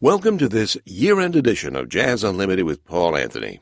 Welcome to this year-end edition of Jazz Unlimited with Paul Anthony.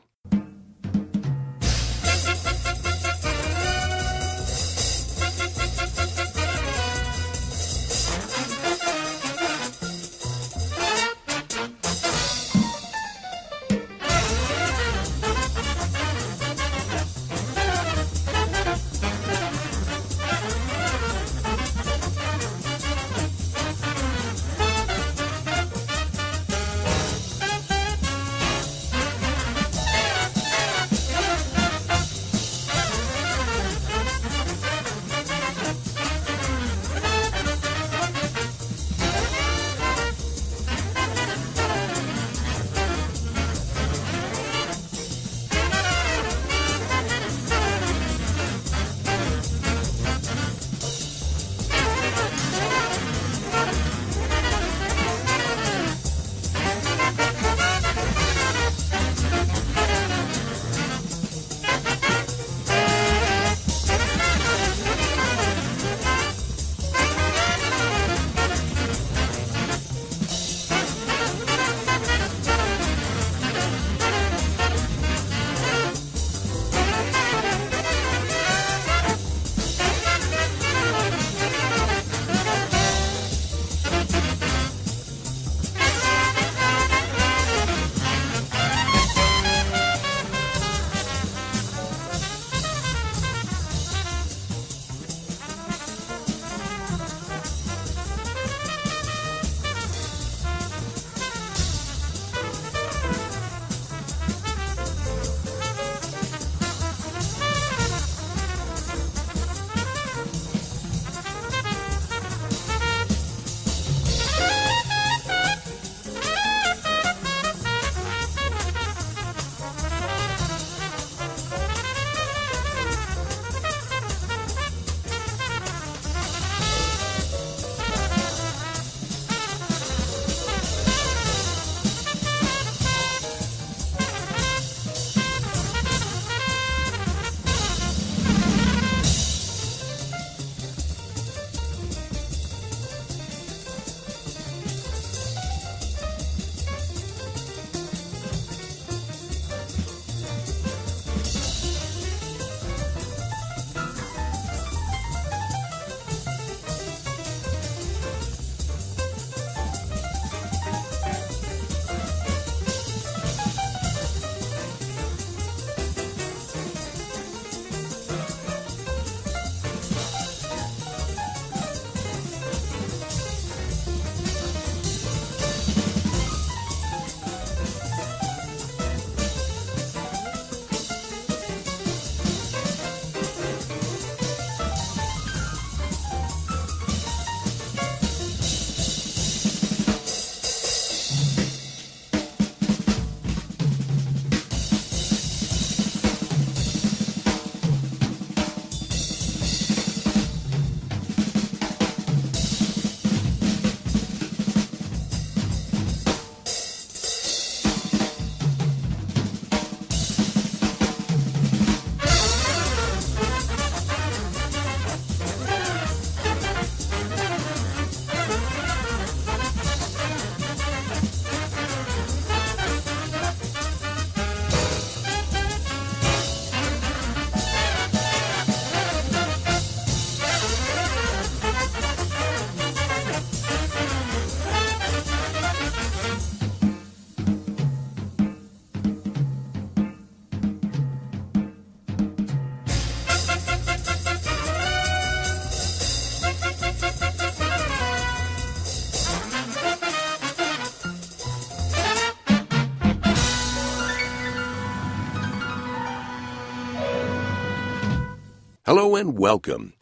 Hello and welcome.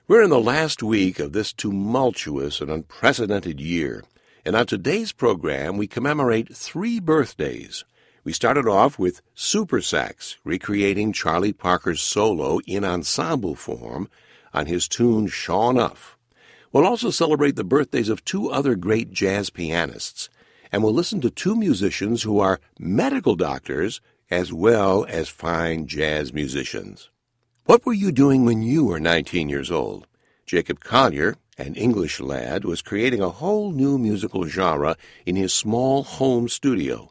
We're in the last week of this tumultuous and unprecedented year, and on today's program we commemorate 3 birthdays. We started off with Super Sax, recreating Charlie Parker's solo in ensemble form on his tune Sure Enough. We'll also celebrate the birthdays of 2 other great jazz pianists, and we'll listen to 2 musicians who are medical doctors as well as fine jazz musicians. What were you doing when you were 19 years old? Jacob Collier An English lad was creating a whole new musical genre in his small home studio.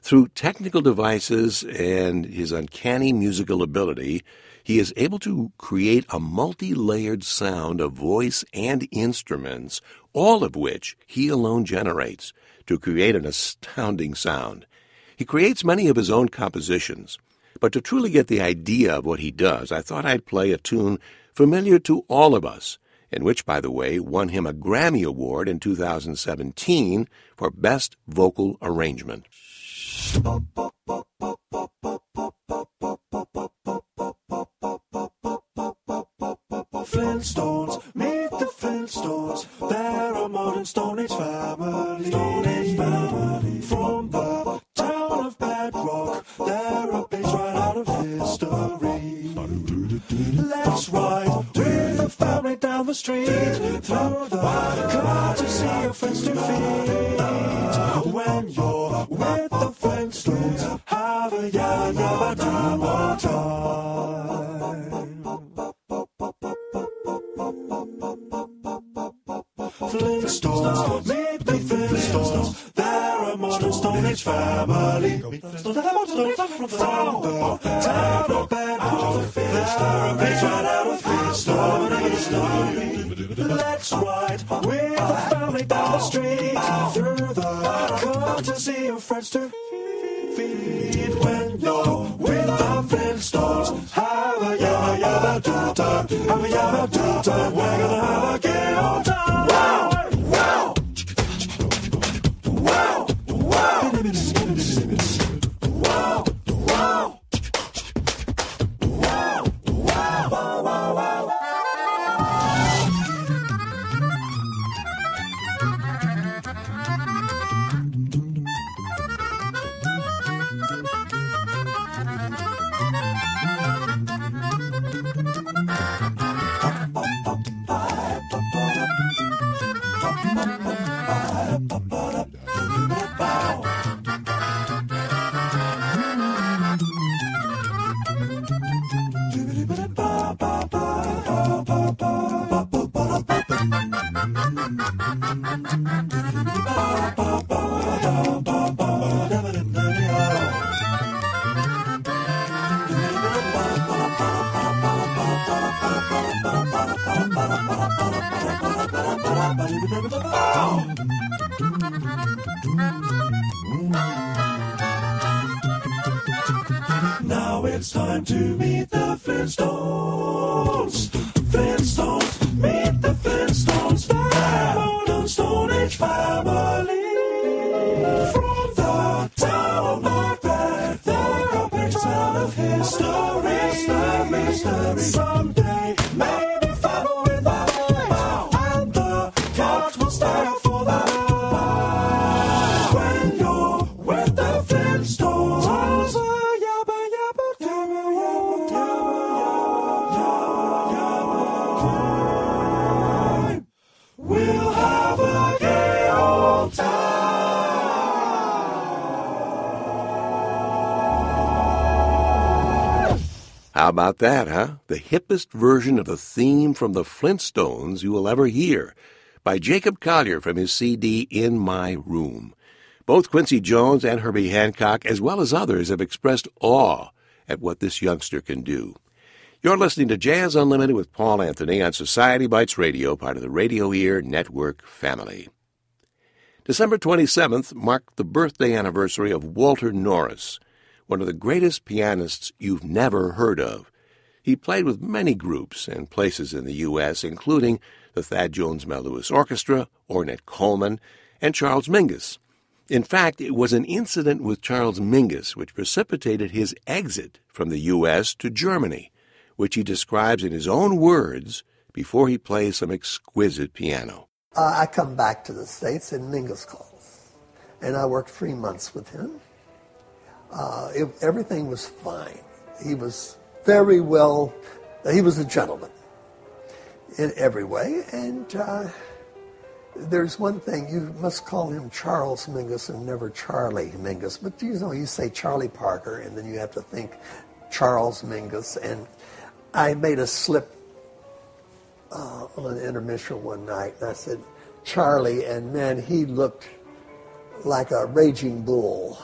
Through technical devices and his uncanny musical ability, he is able to create a multi-layered sound of voice and instruments, all of which he alone generates, to create an astounding sound. He creates many of his own compositions, but to truly get the idea of what he does, I thought I'd play a tune familiar to all of us, and which, by the way, won him a Grammy Award in 2017 for Best Vocal Arrangement. Flintstones, meet the Flintstones. They're a modern Stone Age family. Stone Age family. From the town of Bedrock, they're a page right out of history. Let's ride with the family down the street, through the courtesy of friends to feed. When you're with the Flintstones, have a yabba dabba time. Flintstones, meet the Flintstones. They're a modern Stone Age family. From the town of Bedrock, they're a page right out of history. Let's ride with the family down the street, through the courtesy of friends to feed. When you're with the Flintstones, have a yabba dabba time. Have a yabba dabba time. We're gonna have a gay old time. Wow! Wow! Wow! Wow! Wow! Wow! Wow! Wow! Wow! Wow! Now it's time to meet the Flintstones. Flintstones, meet the Flintstones. They're a modern Stone Age family. From the town of Bedrock, they're a page out of history. Someday, maybe family with them, and the cat will stay up for them. When you're with the Flintstones, we'll have a gay old time. How about that, huh? The hippest version of the theme from the Flintstones you will ever hear, by Jacob Collier from his CD In My Room. Both Quincy Jones and Herbie Hancock, as well as others, have expressed awe at what this youngster can do. You're listening to Jazz Unlimited with Paul Anthony on Society Bites Radio, part of the Radio Ear Network family. December 27th marked the birthday anniversary of Walter Norris, one of the greatest pianists you've never heard of. He played with many groups and places in the U.S., including the Thad Jones Mel Lewis Orchestra, Ornette Coleman, and Charles Mingus. In fact, it was an incident with Charles Mingus which precipitated his exit from the U.S. to Germany, which he describes in his own words before he plays some exquisite piano. I come back to the States and Mingus calls, and I worked 3 months with him. Everything was fine. He was very well, he was a gentleman in every way, and there's one thing, you must call him Charles Mingus and never Charlie Mingus, but you say Charlie Parker, and then you have to think Charles Mingus, and I made a slip on an intermission one night, and I said, Charlie, and man, he looked like a raging bull.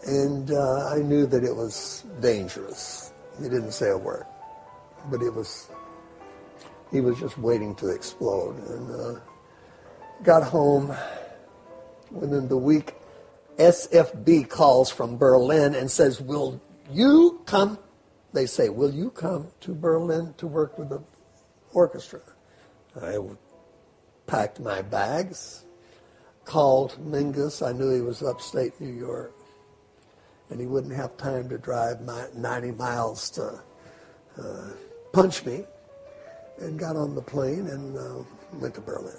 And I knew that it was dangerous. He didn't say a word, but he was just waiting to explode. And got home within the week. SFB calls from Berlin and says, will you come? They say, will you come to Berlin to work with the orchestra? I packed my bags, called Mingus. I knew he was upstate New York, and he wouldn't have time to drive 90 miles to punch me, and got on the plane and went to Berlin.